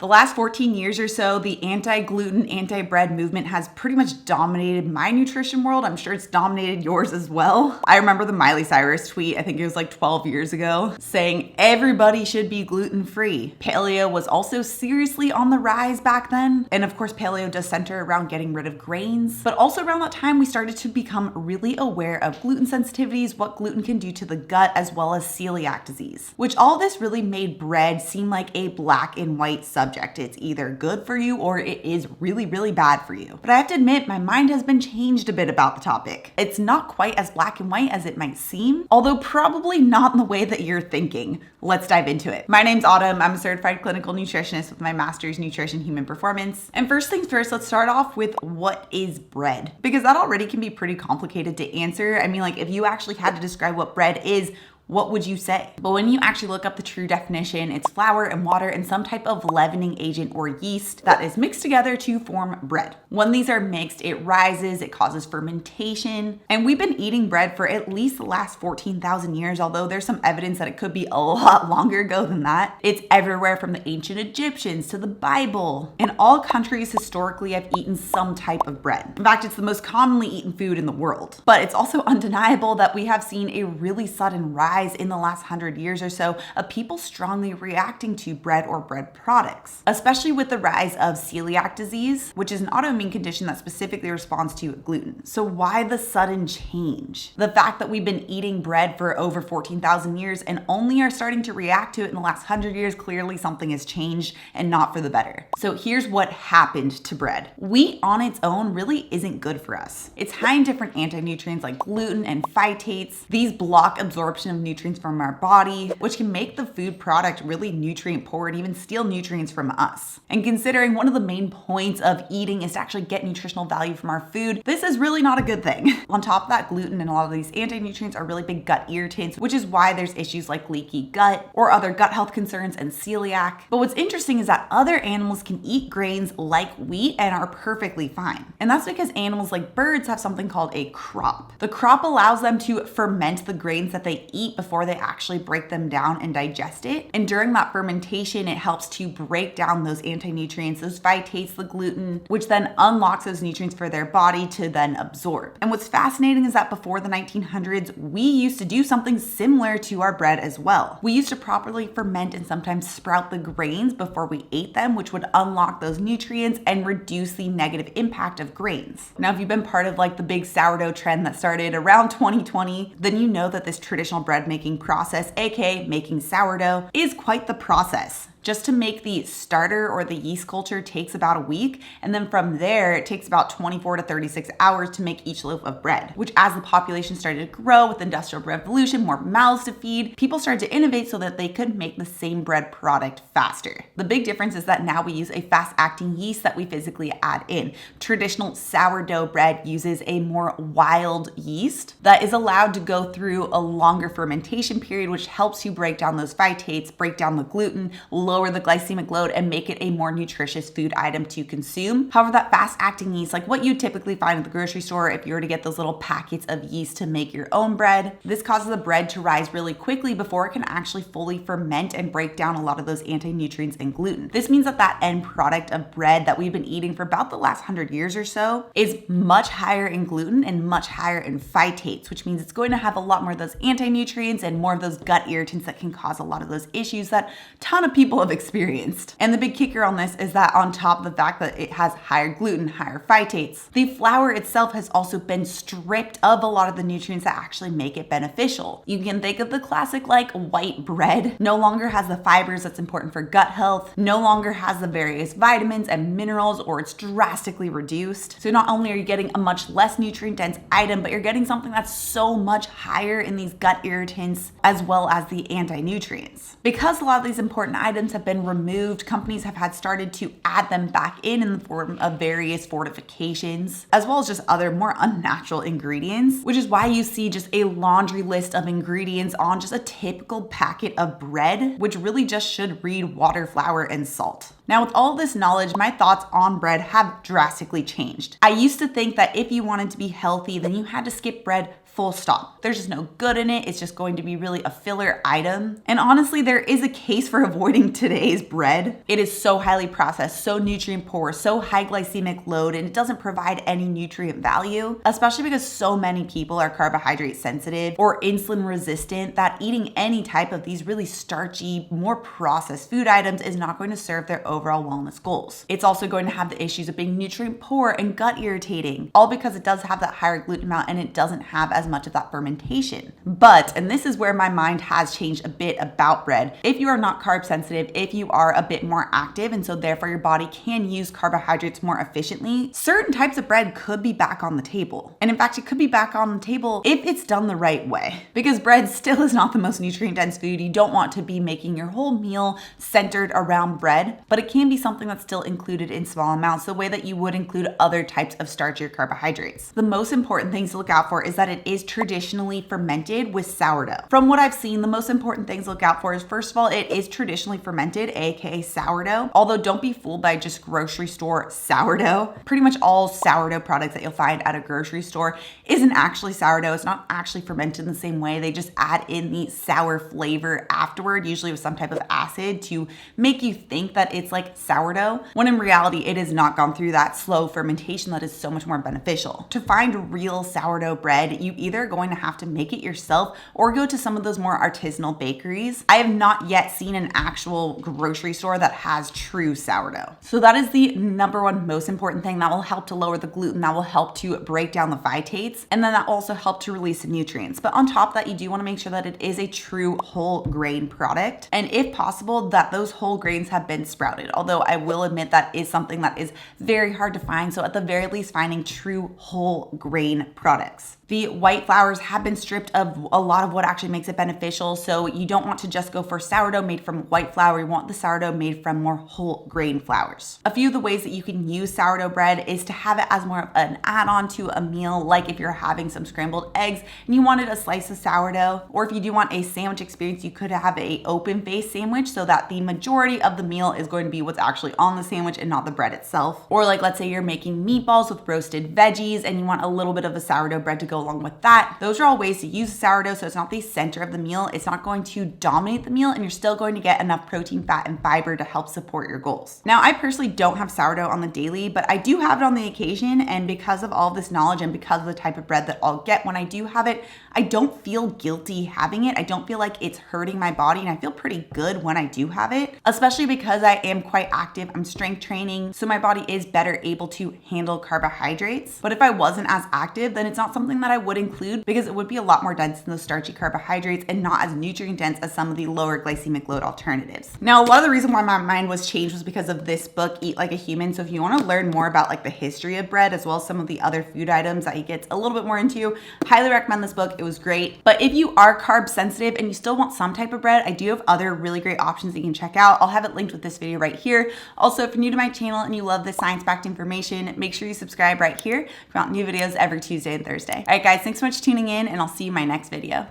The last 14 years or so, the anti-gluten, anti-bread movement has pretty much dominated my nutrition world. I'm sure it's dominated yours as well. I remember the Miley Cyrus tweet, I think it was like 12 years ago, saying everybody should be gluten-free. Paleo was also seriously on the rise back then. And of course, paleo does center around getting rid of grains. But also around that time, we started to become really aware of gluten sensitivities, what gluten can do to the gut, as well as celiac disease, which all this really made bread seem like a black and white subject. It's either good for you or it is really, really bad for you. But I have to admit, my mind has been changed a bit about the topic. It's not quite as black and white as it might seem, although probably not in the way that you're thinking. Let's dive into it. My name's Autumn. I'm a certified clinical nutritionist with my master's in nutrition human performance. And first things first, let's start off with what is bread? Because that already can be pretty complicated to answer. I mean, like if you actually had to describe what bread is, what would you say? But when you actually look up the true definition, it's flour and water and some type of leavening agent or yeast that is mixed together to form bread. When these are mixed, it rises, it causes fermentation. And we've been eating bread for at least the last 14,000 years, although there's some evidence that it could be a lot longer ago than that. It's everywhere from the ancient Egyptians to the Bible. And all countries historically have eaten some type of bread. In fact, it's the most commonly eaten food in the world. But it's also undeniable that we have seen a really sudden rise in the last 100 years or so of people strongly reacting to bread or bread products, especially with the rise of celiac disease, which is an autoimmune condition that specifically responds to gluten. So why the sudden change? The fact that we've been eating bread for over 14,000 years and only are starting to react to it in the last 100 years, clearly something has changed and not for the better. So here's what happened to bread. Wheat on its own really isn't good for us. It's high in different anti-nutrients like gluten and phytates. These block absorption of nutrients from our body, which can make the food product really nutrient poor and even steal nutrients from us. And considering one of the main points of eating is to actually get nutritional value from our food, this is really not a good thing. On top of that, gluten and a lot of these anti-nutrients are really big gut irritants, which is why there's issues like leaky gut or other gut health concerns and celiac. But what's interesting is that other animals can eat grains like wheat and are perfectly fine. And that's because animals like birds have something called a crop. The crop allows them to ferment the grains that they eat before they actually break them down and digest it. And during that fermentation, it helps to break down those anti-nutrients, those phytates, the gluten, which then unlocks those nutrients for their body to then absorb. And what's fascinating is that before the 1900s, we used to do something similar to our bread as well. We used to properly ferment and sometimes sprout the grains before we ate them, which would unlock those nutrients and reduce the negative impact of grains. Now, if you've been part of like the big sourdough trend that started around 2020, then you know that this traditional bread making process, aka making sourdough, is quite the process. Just to make the starter or the yeast culture takes about a week, and then from there it takes about 24 to 36 hours to make each loaf of bread, which as the population started to grow with the Industrial Revolution, more mouths to feed, people started to innovate so that they could make the same bread product faster. The big difference is that now we use a fast-acting yeast that we physically add in. Traditional sourdough bread uses a more wild yeast that is allowed to go through a longer fermentation period, which helps you break down those phytates, break down the gluten, lower the glycemic load, and make it a more nutritious food item to consume. However, that fast-acting yeast, like what you typically find at the grocery store if you were to get those little packets of yeast to make your own bread, this causes the bread to rise really quickly before it can actually fully ferment and break down a lot of those anti-nutrients and gluten. This means that that end product of bread that we've been eating for about the last 100 years or so is much higher in gluten and much higher in phytates, which means it's going to have a lot more of those anti-nutrients and more of those gut irritants that can cause a lot of those issues that a ton of people have experienced. And the big kicker on this is that on top of the fact that it has higher gluten, higher phytates, the flour itself has also been stripped of a lot of the nutrients that actually make it beneficial. You can think of the classic like white bread, no longer has the fibers that's important for gut health, no longer has the various vitamins and minerals, or it's drastically reduced. So not only are you getting a much less nutrient dense item, but you're getting something that's so much higher in these gut irritants as well as the anti-nutrients. Because a lot of these important items have been removed, companies have had started to add them back in the form of various fortifications, as well as just other more unnatural ingredients, which is why you see just a laundry list of ingredients on just a typical packet of bread, which really just should read water, flour, and salt. Now, with all this knowledge, my thoughts on bread have drastically changed. I used to think that if you wanted to be healthy, then you had to skip bread full stop. There's just no good in it. It's just going to be really a filler item. And honestly, there is a case for avoiding today's bread. It is so highly processed, so nutrient poor, so high glycemic load, and it doesn't provide any nutrient value, especially because so many people are carbohydrate sensitive or insulin resistant that eating any type of these really starchy, more processed food items is not going to serve their overall wellness goals. It's also going to have the issues of being nutrient poor and gut irritating, all because it does have that higher gluten amount and it doesn't have as much of that fermentation. But, and this is where my mind has changed a bit about bread, if you are not carb sensitive, if you are a bit more active and so therefore your body can use carbohydrates more efficiently, certain types of bread could be back on the table. And in fact, it could be back on the table if it's done the right way. Because bread still is not the most nutrient dense food. You don't want to be making your whole meal centered around bread, but it can be something that's still included in small amounts, the way that you would include other types of starchier carbohydrates. The most important things to look out for is that it is traditionally fermented with sourdough. From what I've seen, the most important things to look out for is, first of all, it is traditionally fermented, aka sourdough. Although don't be fooled by just grocery store sourdough. Pretty much all sourdough products that you'll find at a grocery store isn't actually sourdough. It's not actually fermented in the same way. They just add in the sour flavor afterward, usually with some type of acid to make you think that it's like sourdough, when in reality it has not gone through that slow fermentation that is so much more beneficial. To find real sourdough bread, you either going to have to make it yourself or go to some of those more artisanal bakeries. I have not yet seen an actual grocery store that has true sourdough. So that is the number one most important thing that will help to lower the gluten, that will help to break down the phytates, and then that will also help to release the nutrients. But on top of that, you do want to make sure that it is a true whole grain product, and if possible, that those whole grains have been sprouted. Although I will admit that is something that is very hard to find, so at the very least, finding true whole grain products. The white flours have been stripped of a lot of what actually makes it beneficial, so you don't want to just go for sourdough made from white flour. You want the sourdough made from more whole grain flours. A few of the ways that you can use sourdough bread is to have it as more of an add-on to a meal, like if you're having some scrambled eggs and you wanted a slice of sourdough, or if you do want a sandwich experience, you could have a open face sandwich so that the majority of the meal is going to be what's actually on the sandwich and not the bread itself. Or like, let's say you're making meatballs with roasted veggies and you want a little bit of a sourdough bread to go along with that. Those are all ways to use sourdough so it's not the center of the meal. It's not going to dominate the meal and you're still going to get enough protein, fat, and fiber to help support your goals. Now, I personally don't have sourdough on the daily, but I do have it on the occasion, and because of all of this knowledge and because of the type of bread that I'll get when I do have it, I don't feel guilty having it. I don't feel like it's hurting my body, and I feel pretty good when I do have it, especially because I am quite active. I'm strength training, so my body is better able to handle carbohydrates. But if I wasn't as active, then it's not something that I would include because it would be a lot more dense than those starchy carbohydrates and not as nutrient dense as some of the lower glycemic load alternatives. Now, a lot of the reason why my mind was changed was because of this book, Eat Like a Human. So if you want to learn more about like the history of bread as well as some of the other food items that he gets a little bit more into, highly recommend this book. It was great. But if you are carb sensitive and you still want some type of bread, I do have other really great options that you can check out. I'll have it linked with this video right here. Also, if you're new to my channel and you love this science-backed information, make sure you subscribe right here. I come out new videos every Tuesday and Thursday. All right, guys, thanks so much for tuning in, and I'll see you in my next video.